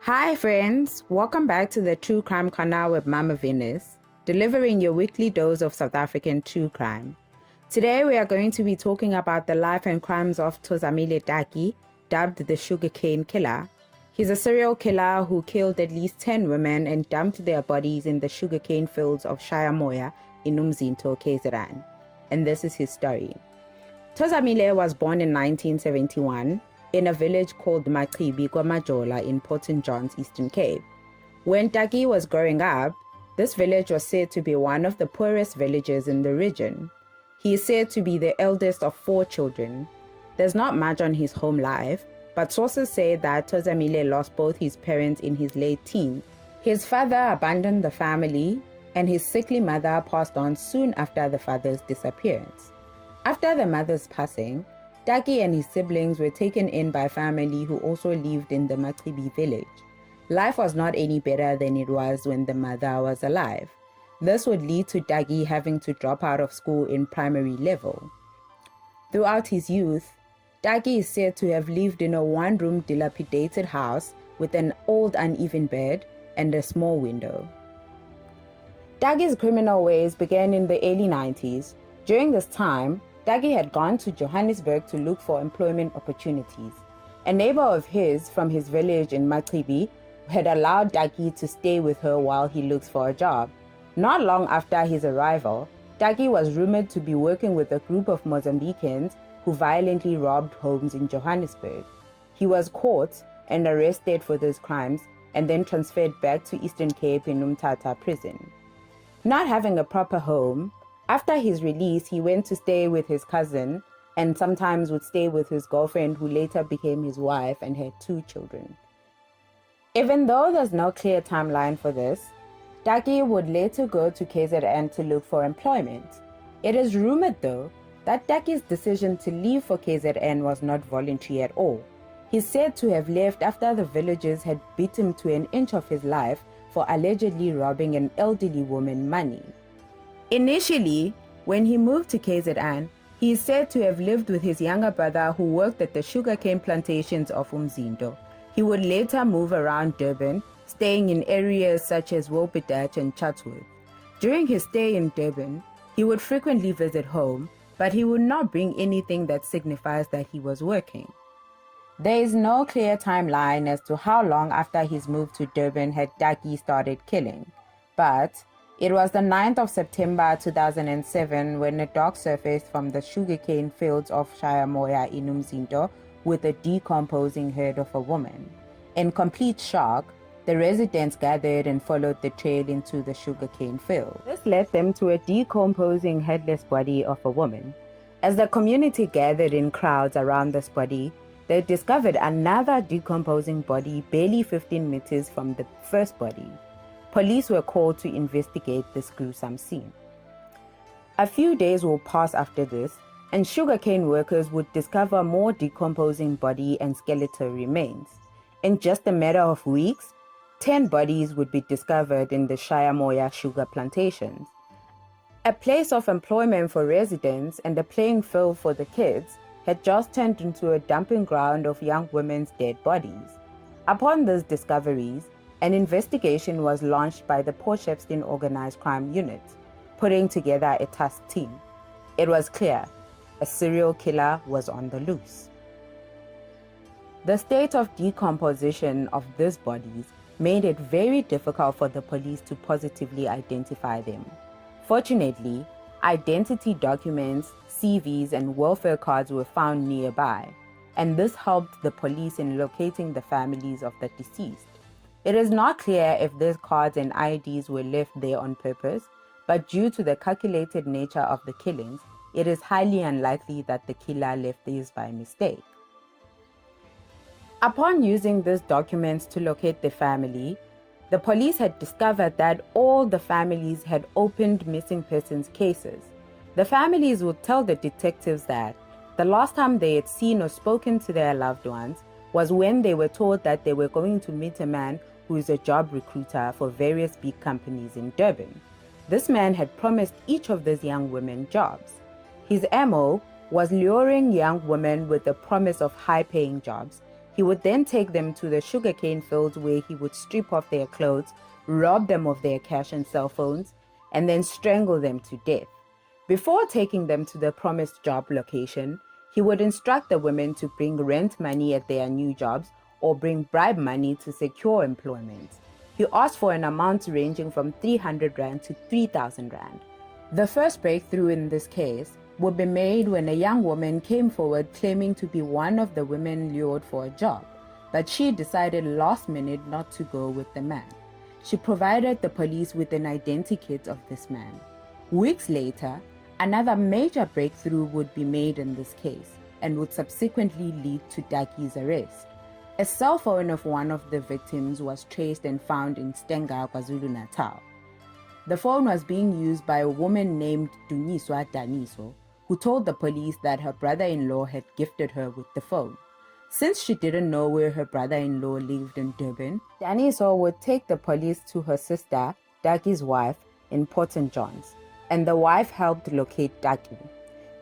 Hi friends, welcome back to the True Crime Corner with Mama Venus, delivering your weekly dose of South African true crime. Today we are going to be talking about the life and crimes of Thozamile Taki, dubbed the Sugarcane Killer. He's a serial killer who killed at least 10 women and dumped their bodies in the sugarcane fields of Shayamoya in Umzinto KwaZulu-Natal. And this is his story. Thozamile was born in 1971 in a village called KwaMajola in Port St. John's, Eastern Cape. When Taki was growing up, this village was said to be one of the poorest villages in the region. He is said to be the eldest of 4 children. There's not much on his home life, but sources say that Thozamile lost both his parents in his late teens. His father abandoned the family, and his sickly mother passed on soon after the father's disappearance. After the mother's passing, Taki and his siblings were taken in by family who also lived in the Matribi village. Life was not any better than it was when the mother was alive. This would lead to Taki having to drop out of school in primary level. Throughout his youth, Taki is said to have lived in a one-room dilapidated house with an old uneven bed and a small window. Taki's criminal ways began in the early 90s. During this time, Taki had gone to Johannesburg to look for employment opportunities. A neighbor of his from his village in Matribi had allowed Taki to stay with her while he looks for a job. Not long after his arrival, Taki was rumored to be working with a group of Mozambicans who violently robbed homes in Johannesburg. He was caught and arrested for those crimes and then transferred back to Eastern Cape in Umtata prison. Not having a proper home, after his release, he went to stay with his cousin and sometimes would stay with his girlfriend, who later became his wife and had 2 children. Even though there's no clear timeline for this, Taki would later go to KZN to look for employment. It is rumored, though, that Taki's decision to leave for KZN was not voluntary at all. He's said to have left after the villagers had beat him to an inch of his life for allegedly robbing an elderly woman money. Initially, when he moved to KZN, he is said to have lived with his younger brother who worked at the sugarcane plantations of Umzinto. He would later move around Durban, staying in areas such as Woolpidach and Chatsworth. During his stay in Durban, he would frequently visit home, but he would not bring anything that signifies that he was working. There is no clear timeline as to how long after his move to Durban had Taki started killing, but it was the 9th of September 2007 when a dog surfaced from the sugarcane fields of Shayamoya in Umzinto with a decomposing head of a woman. In complete shock, the residents gathered and followed the trail into the sugarcane field. This led them to a decomposing headless body of a woman. As the community gathered in crowds around this body, they discovered another decomposing body barely 15 meters from the first body. Police were called to investigate this gruesome scene. A few days will pass after this, and sugarcane workers would discover more decomposing body and skeletal remains. In just a matter of weeks, 10 bodies would be discovered in the Shayamoya sugar plantations. A place of employment for residents and a playing field for the kids had just turned into a dumping ground of young women's dead bodies. Upon these discoveries, an investigation was launched by the Port Shepstone Organized Crime Unit, putting together a task team. It was clear a serial killer was on the loose. The state of decomposition of these bodies made it very difficult for the police to positively identify them. Fortunately, identity documents, CVs, and welfare cards were found nearby, and this helped the police in locating the families of the deceased. It is not clear if these cards and IDs were left there on purpose, but due to the calculated nature of the killings, it is highly unlikely that the killer left these by mistake. Upon using these documents to locate the family, the police had discovered that all the families had opened missing persons cases. The families would tell the detectives that the last time they had seen or spoken to their loved ones was when they were told that they were going to meet a man who is a job recruiter for various big companies in Durban. This man had promised each of these young women jobs. His MO was luring young women with the promise of high-paying jobs. He He would then take them to the sugarcane fields where he would strip off their clothes, rob them of their cash and cell phones, and then strangle them to death. Before taking them to the promised job location, he would instruct the women to bring rent money at their new jobs or bring bribe money to secure employment. He asked for an amount ranging from 300 Rand to 3,000 Rand. The first breakthrough in this case would be made when a young woman came forward claiming to be one of the women lured for a job, but she decided last minute not to go with the man. She provided the police with an identikit of this man. Weeks later, another major breakthrough would be made in this case and would subsequently lead to Taki's arrest. A cell phone of one of the victims was traced and found in Stenga, KwaZulu-Natal. The phone was being used by a woman named Dunyiswa Daniso, who told the police that her brother-in-law had gifted her with the phone. Since she didn't know where her brother-in-law lived in Durban, Daniso would take the police to her sister, Taki's wife, in Port St. John's, and the wife helped locate Taki.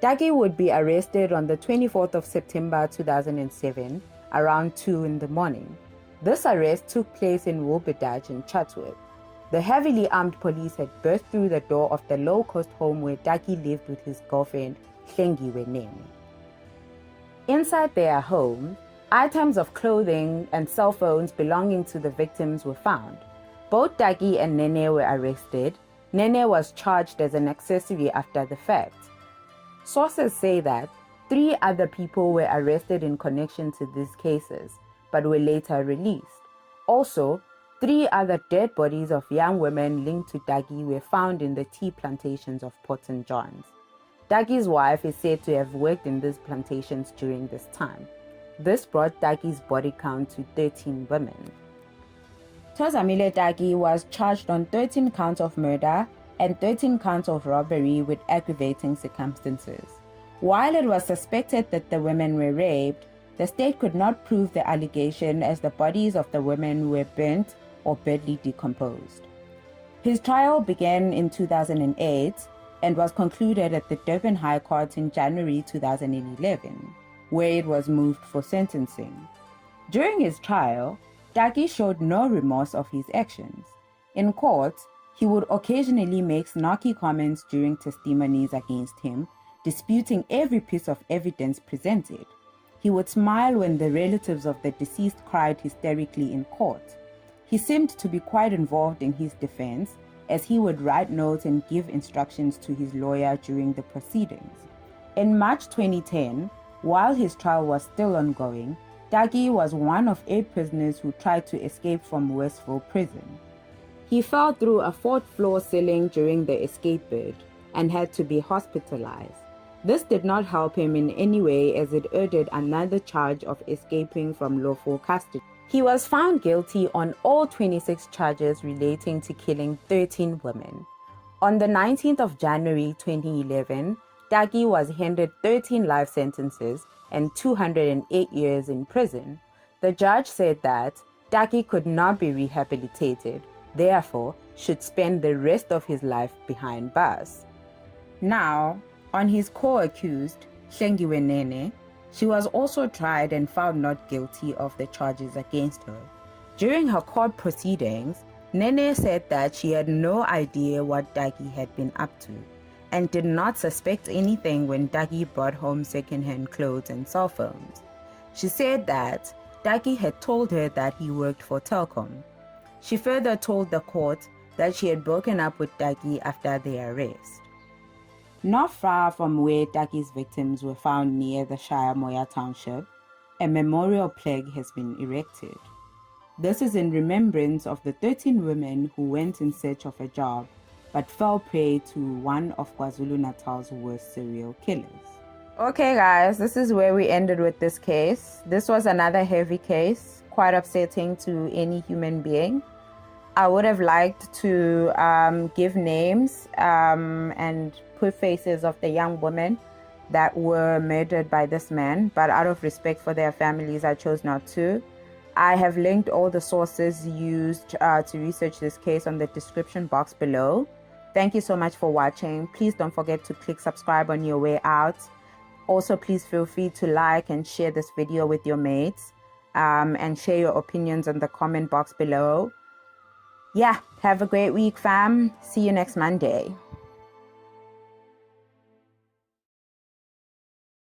Taki would be arrested on the 24th of September 2007, around 2 in the morning. This arrest took place in Woolbedach in Chatsworth. The heavily armed police had burst through the door of the low-cost home where Taki lived with his girlfriend, Hlengiwe Nene. Inside their home, items of clothing and cell phones belonging to the victims were found. Both Taki and Nene were arrested. Nene was charged as an accessory after the fact. Sources say that 3 other people were arrested in connection to these cases, but were later released. Also, 3 other dead bodies of young women linked to Taki were found in the tea plantations of Port St. John's. Taki's wife is said to have worked in these plantations during this time. This brought Taki's body count to 13 women. Thozamile Taki was charged on 13 counts of murder and 13 counts of robbery with aggravating circumstances. While it was suspected that the women were raped, the state could not prove the allegation as the bodies of the women were burnt or badly decomposed. His trial began in 2008 and was concluded at the Durban High Court in January 2011, where it was moved for sentencing. During his trial, Taki showed no remorse of his actions. In court, he would occasionally make snarky comments during testimonies against him, disputing every piece of evidence presented. He would smile when the relatives of the deceased cried hysterically in court. He seemed to be quite involved in his defense, as he would write notes and give instructions to his lawyer during the proceedings. In March 2010, while his trial was still ongoing, Taki was one of 8 prisoners who tried to escape from Westville prison. He fell through a 4th floor ceiling during the escape bid and had to be hospitalized. This did not help him in any way, as it added another charge of escaping from lawful custody. He was found guilty on all 26 charges relating to killing 13 women. On the 19th of January 2011, Taki was handed 13 life sentences and 208 years in prison. The judge said that Taki could not be rehabilitated, therefore should spend the rest of his life behind bars. Now, on his co-accused, Hlengiwe Nene, she was also tried and found not guilty of the charges against her. During her court proceedings, Nene said that she had no idea what Taki had been up to and did not suspect anything when Taki brought home second-hand clothes and cell phones. She said that Taki had told her that he worked for Telkom. She further told the court that she had broken up with Taki after their arrest. Not far from where Taki's victims were found near the Shayamoya township, a memorial plaque has been erected. This is in remembrance of the 13 women who went in search of a job but fell prey to one of KwaZulu-Natal's worst serial killers. Okay guys, this is where we ended with this case. This was another heavy case, quite upsetting to any human being. I would have liked to give names and put faces of the young women that were murdered by this man, but out of respect for their families, I chose not to. I have linked all the sources used to research this case on the description box below. Thank you so much for watching. Please don't forget to click subscribe on your way out. Also, please feel free to like and share this video with your mates. and share your opinions in the comment box below. Yeah, have a great week, fam. See you next Monday.